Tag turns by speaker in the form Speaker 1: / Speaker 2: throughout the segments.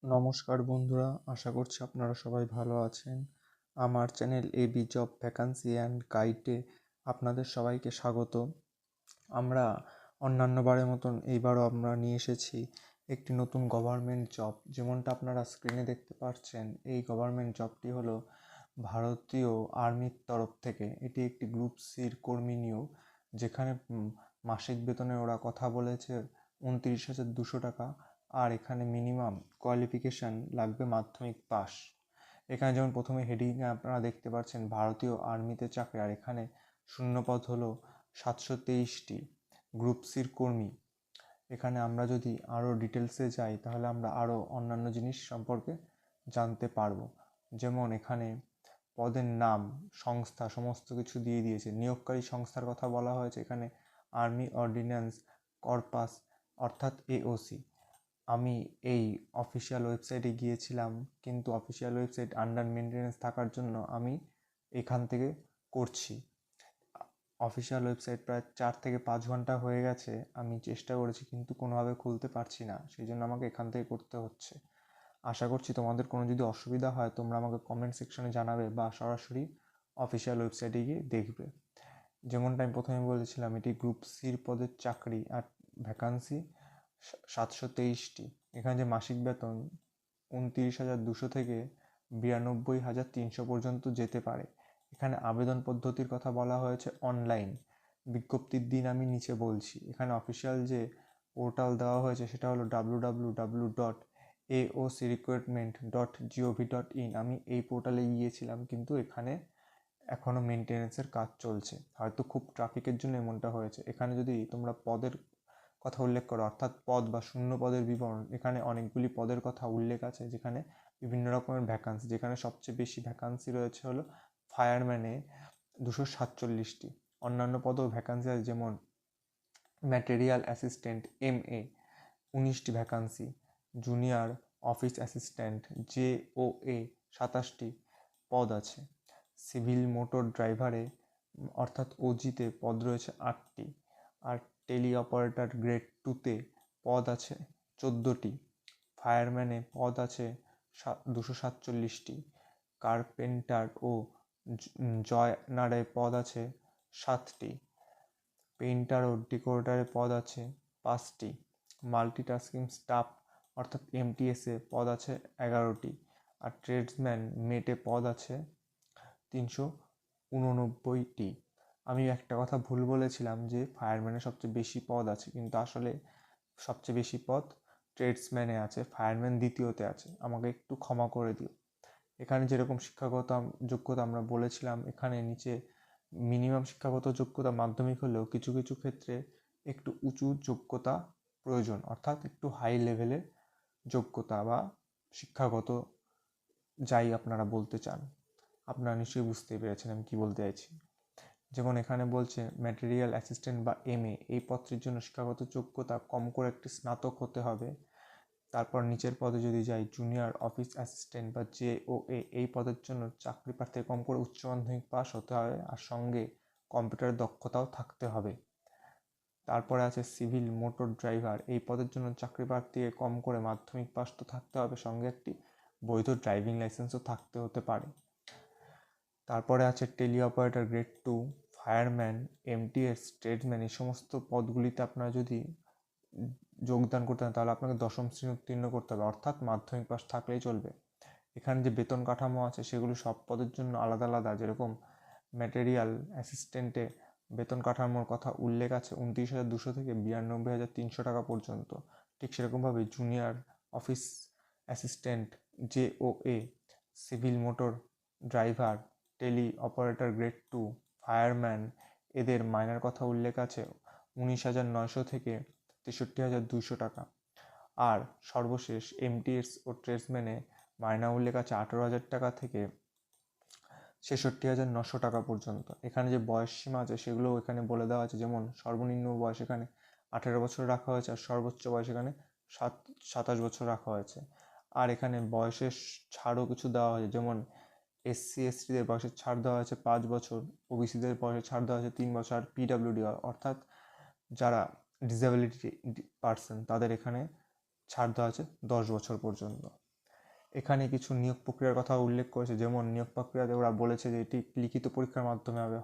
Speaker 1: নমস্কার বন্ধুরা, আশা করছি আপনারা সবাই ভালো আছেন। আমার channel AB job vacancy and গাইডে আপনাদের সবাইকে স্বাগত। আমরা অন্যান্য বারের মতন এইবারও আমরা নিয়ে এসেছি একটি নতুন গভর্নমেন্ট জব। যেমনটা আপনারা স্ক্রিনে দেখতে পাচ্ছেন, এই গভর্নমেন্ট জবটি হলো ভারতীয় আর্মির তরফ থেকে। এটি একটি গ্রুপ সির কর্মী নিয়োগ, যেখানে মাসিক বেতনে ওরা কথা বলেছে 29,200 টাকা। আর এখানে মিনিমাম কোয়ালিফিকেশান লাগবে মাধ্যমিক পাস। এখানে যেমন প্রথমে হেডিংয়ে আপনারা দেখতে পাচ্ছেন ভারতীয় আর্মিতে চাকরি, আর এখানে শূন্যপদ হলো 723টি গ্রুপ সির কর্মী। এখানে আমরা যদি আরও ডিটেলসে যাই তাহলে আমরা আরও অন্যান্য জিনিস সম্পর্কে জানতে পারবো। যেমন এখানে পদের নাম, সংস্থা সমস্ত কিছু দিয়ে দিয়েছে। নিয়োগকারী সংস্থার কথা বলা হয়েছে এখানে আর্মি অর্ডিন্যান্স কর্পাস অর্থাৎ এওসি। আমি এই অফিসিয়াল ওয়েবসাইটে গিয়েছিলাম, কিন্তু অফিসিয়াল ওয়েবসাইট আন্ডার মেনটেন্যান্স থাকার জন্য আমি এখান থেকে করছি। অফিসিয়াল ওয়েবসাইট প্রায় 4 থেকে 5 ঘন্টা হয়ে গেছে, আমি চেষ্টা করেছি কিন্তু কোনোভাবে খুলতে পারছি না, সেই জন্য আমাকে এখান থেকে করতে হচ্ছে। আশা করছি তোমাদের কোনো যদি অসুবিধা হয় তোমরা আমাকে কমেন্ট সেকশনে জানাবে বা সরাসরি অফিসিয়াল ওয়েবসাইটে গিয়ে দেখবে। যেমনটা আমি প্রথমে বলেছিলাম, এটি গ্রুপ সির পদের চাকরি আর ভ্যাকান্সি 723টি। এখানে যে মাসিক বেতন 29,200 থেকে 92,300 পর্যন্ত যেতে পারে। এখানে আবেদন পদ্ধতির কথা বলা হয়েছে অনলাইন। বিজ্ঞপ্তির দিন আমি নিচে বলছি। এখানে অফিসিয়াল যে পোর্টাল দেওয়া হয়েছে সেটা হলো www.aocrecruitment.gov.in। আমি এই পোর্টালে গিয়েছিলাম, কিন্তু এখানে এখনও মেনটেন্যান্সের কাজ চলছে, হয়তো খুব ট্রাফিকের জন্য এমনটা হয়েছে। এখানে যদি তোমরা পদের কথা উল্লেখ করো, অর্থাৎ পদ বা শূন্য পদের বিবরণ, এখানে অনেকগুলি পদের কথা উল্লেখ আছে, যেখানে বিভিন্ন রকমের ভ্যাকান্সি। যেখানে সবচেয়ে বেশি ভ্যাকান্সি রয়েছে হলো ফায়ারম্যানে 247টি। অন্যান্য পদেও ভ্যাকান্সি আছে, যেমন ম্যাটেরিয়াল অ্যাসিস্ট্যান্ট MA 19টি vacancy, junior office assistant JOA 27টি পদ আছে। সিভিল মোটর ড্রাইভারে অর্থাৎ OG-তে পদ রয়েছে 8টি। আর টেলি অপারেটর গ্রেড 2-তে পদ আছে 14টি। ফায়ারম্যানে পদ আছে 247টি। কার্পেন্টার ও জয়নারে পদ আছে 7টি। পেইন্টার ও ডেকোরেটরে পদ আছে 5টি। মাল্টিটাস্কিং স্টাফ অর্থাৎ MTS-এ পদ আছে 11টি। আর ট্রেডসম্যান মেটে পদ আছে 389টি। আমি একটা কথা ভুল বলেছিলাম যে ফায়ারম্যানে সবচেয়ে বেশি পদ আছে, কিন্তু আসলে সবচেয়ে বেশি পদ ট্রেডসম্যানে আছে, ফায়ারম্যান দ্বিতীয়তে আছে। আমাকে একটু ক্ষমা করে দিও। এখানে যেরকম শিক্ষাগত যোগ্যতা আমরা বলেছিলাম, এখানে নিচে মিনিমাম শিক্ষাগত যোগ্যতা মাধ্যমিক হলেও কিছু কিছু ক্ষেত্রে একটু উঁচু যোগ্যতা প্রয়োজন, অর্থাৎ একটু হাই লেভেলের যোগ্যতা বা শিক্ষাগত যাই আপনারা বলতে চান। আপনারা নিশ্চয়ই বুঝতেই পেরেছেন আমি কী বলতে চাইছি। যেমন এখানে বলছে ম্যাটেরিয়াল অ্যাসিস্ট্যান্ট বা MA এই পত্রের জন্য শিক্ষাগত যোগ্যতা কম করে একটি স্নাতক হতে হবে। তারপর নিচের পদে যদি যাই, জুনিয়র অফিস অ্যাসিস্ট্যান্ট বা JOA এই পদের জন্য চাকরি প্রার্থীর কম করে উচ্চ মাধ্যমিক পাস হতে হবে, আর সঙ্গে কম্পিউটারের দক্ষতাও থাকতে হবে। তারপরে আছে সিভিল মোটর ড্রাইভার, এই পদের জন্য চাকরি প্রার্থীকে কম করে মাধ্যমিক পাস তো থাকতে হবে, সঙ্গে একটি বৈধ ড্রাইভিং লাইসেন্সও থাকতে হতে পারে। তারপরে আছে tele operator grade 2, fireman, MTS, tradesman, এই সমস্ত পদগুলিতে আপনারা যদি যোগদান করতে হয় তাহলে আপনাকে 10ম শ্রেণী উত্তীর্ণ করতে হবে, অর্থাৎ মাধ্যমিক পাস থাকলেই চলবে। এখানে যে বেতন কাঠামো আছে সেগুলি সব পদের জন্য আলাদা আলাদা। যেরকম ম্যাটেরিয়াল অ্যাসিস্ট্যান্টে বেতন কাঠামোর কথা উল্লেখ আছে 29,200 থেকে 92,300 টাকা পর্যন্ত। ঠিক সেরকমভাবে junior office assistant JOA, civil motor driver, tele operator grade 2, fireman, এদের মাইনের কথা উল্লেখ আছে 19,900 থেকে 63,200 টাকা। আর সর্বশেষ MTS ও ট্রেডসম্যানে মাইনা উল্লেখ আছে 18,000 টাকা থেকে 66,900 টাকা পর্যন্ত। এখানে যে বয়স সীমা আছে সেগুলোও এখানে বলে দেওয়া আছে, যেমন সর্বনিম্ন বয়স এখানে 18 বছর রাখা হয়েছে, আর সর্বোচ্চ বয়স এখানে 27 বছর রাখা হয়েছে। আর এখানে বয়সের ছাড়ও কিছু দেওয়া হয়েছে, যেমন SC/STদের বয়সের ছাড় দেওয়া হয়েছে 5 বছর, OBCদের বয়সের ছাড় দেওয়া হয়েছে 3 বছর, আর PWD অর্থাৎ যারা ডিসেবিলিটি পার্সন তাদের এখানে ছাড় দেওয়া আছে 10 বছর পর্যন্ত। এখানে কিছু নিয়োগ প্রক্রিয়ার কথা উল্লেখ করেছে, যেমন নিয়োগ প্রক্রিয়াতে ওরা বলেছে যে এটি লিখিত পরীক্ষার মাধ্যমে হবে,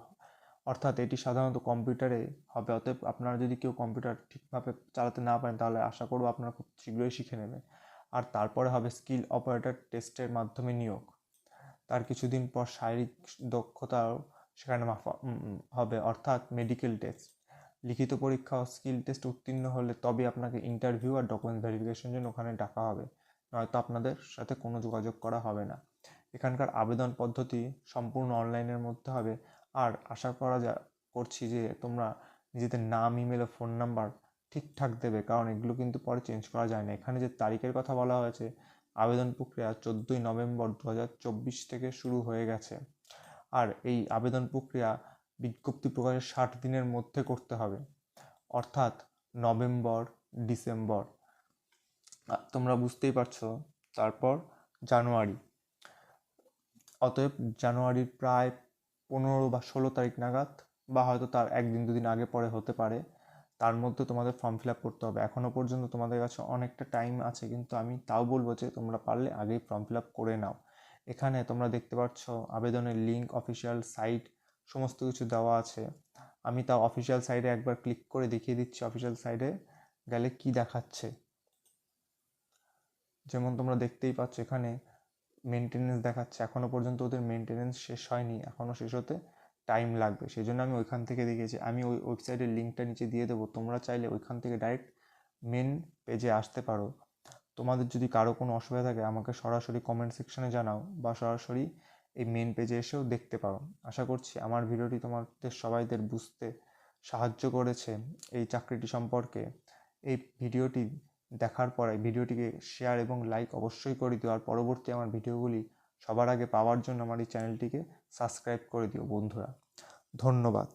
Speaker 1: অর্থাৎ এটি সাধারণত কম্পিউটারে হবে। অতএব আপনারা যদি কেউ কম্পিউটার ঠিকভাবে চালাতে না পারেন তাহলে আশা করব আপনারা খুব শীঘ্রই শিখে নেবেন। আর তারপরে হবে স্কিল অপারেটর টেস্টের মাধ্যমে নিয়োগ। তার কিছুদিন পর শারীরিক দক্ষতাও সেখানে হবে, অর্থাৎ মেডিকেল টেস্ট। লিখিত পরীক্ষা ও স্কিল টেস্ট উত্তীর্ণ হলে তবে আপনাকে ইন্টারভিউ আর ডকুমেন্ট ভেরিফিকেশনের জন্য ওখানে ডাকা হবে, নয়তো আপনাদের সাথে কোনো যোগাযোগ করা হবে না। এখানকার আবেদন পদ্ধতি সম্পূর্ণ অনলাইনের মধ্যে হবে। আর আশা করছি যে তোমরা নিজেদের নাম, ইমেল ও ফোন নাম্বার ঠিকঠাক দেবে, কারণ এগুলো কিন্তু পরে চেঞ্জ করা যায় না। এখানে যে তারিখের কথা বলা হয়েছে, আবেদন প্রক্রিয়া 14ই নভেম্বর 2024 থেকে শুরু হয়ে গেছে। আর এই আবেদন প্রক্রিয়া বিজ্ঞপ্তি প্রকাশের 60 দিনের মধ্যে করতে হবে, অর্থাৎ নভেম্বর, ডিসেম্বর। তোমরা বুঝতেই পারছো। তারপর জানুয়ারি, অতএব জানুয়ারির প্রায় 15 বা 16 তারিখ নাগাদ, বা হয়তো তার একদিন দুদিন আগে পরে হতে পারে, তার মধ্যে তোমাদের ফর্ম ফিল আপ করতে হবে। এখনও পর্যন্ত তোমাদের কাছে অনেকটা টাইম আছে, কিন্তু আমি তাও বলবো যে তোমরা পারলে আগেই ফর্ম ফিল আপ করে নাও। এখানে তোমরা দেখতে পাচ্ছ আবেদনের লিঙ্ক, অফিসিয়াল সাইট, সমস্ত কিছু দেওয়া আছে। আমি তাও অফিসিয়াল সাইটে একবার ক্লিক করে দেখিয়ে দিচ্ছি অফিসিয়াল সাইটে গেলে কি দেখাচ্ছে। যেমন তোমরা দেখতেই পাচ্ছ এখানে মেনটেনেন্স দেখাচ্ছে, এখনও পর্যন্ত ওদের মেনটেনেন্স শেষ হয়নি, এখনও শেষ হতে টাইম লাগবে। সেই জন্য আমি ওইখান থেকে দেখেছি। আমি ওই ওয়েবসাইটের লিঙ্কটা নিচে দিয়ে দেবো, তোমরা চাইলে ওইখান থেকে ডাইরেক্ট মেন পেজে আসতে পারো। তোমাদের যদি কারো কোনো অসুবিধা থাকে আমাকে সরাসরি কমেন্ট সেকশনে জানাও, বা সরাসরি এই মেন পেজে এসেও দেখতে পারো। আশা করছি আমার ভিডিওটি তোমাদের সবাইদের বুঝতে সাহায্য করেছে এই চাকরিটি সম্পর্কে। এই ভিডিওটি দেখার পরে ভিডিওটিকে শেয়ার এবং লাইক অবশ্যই করে দিও। আর পরবর্তী আমার ভিডিওগুলি সবার আগে পাওয়ার জন্য আমার এই চ্যানেলটিকে সাবস্ক্রাইব করে দিও বন্ধুরা। ধন্যবাদ।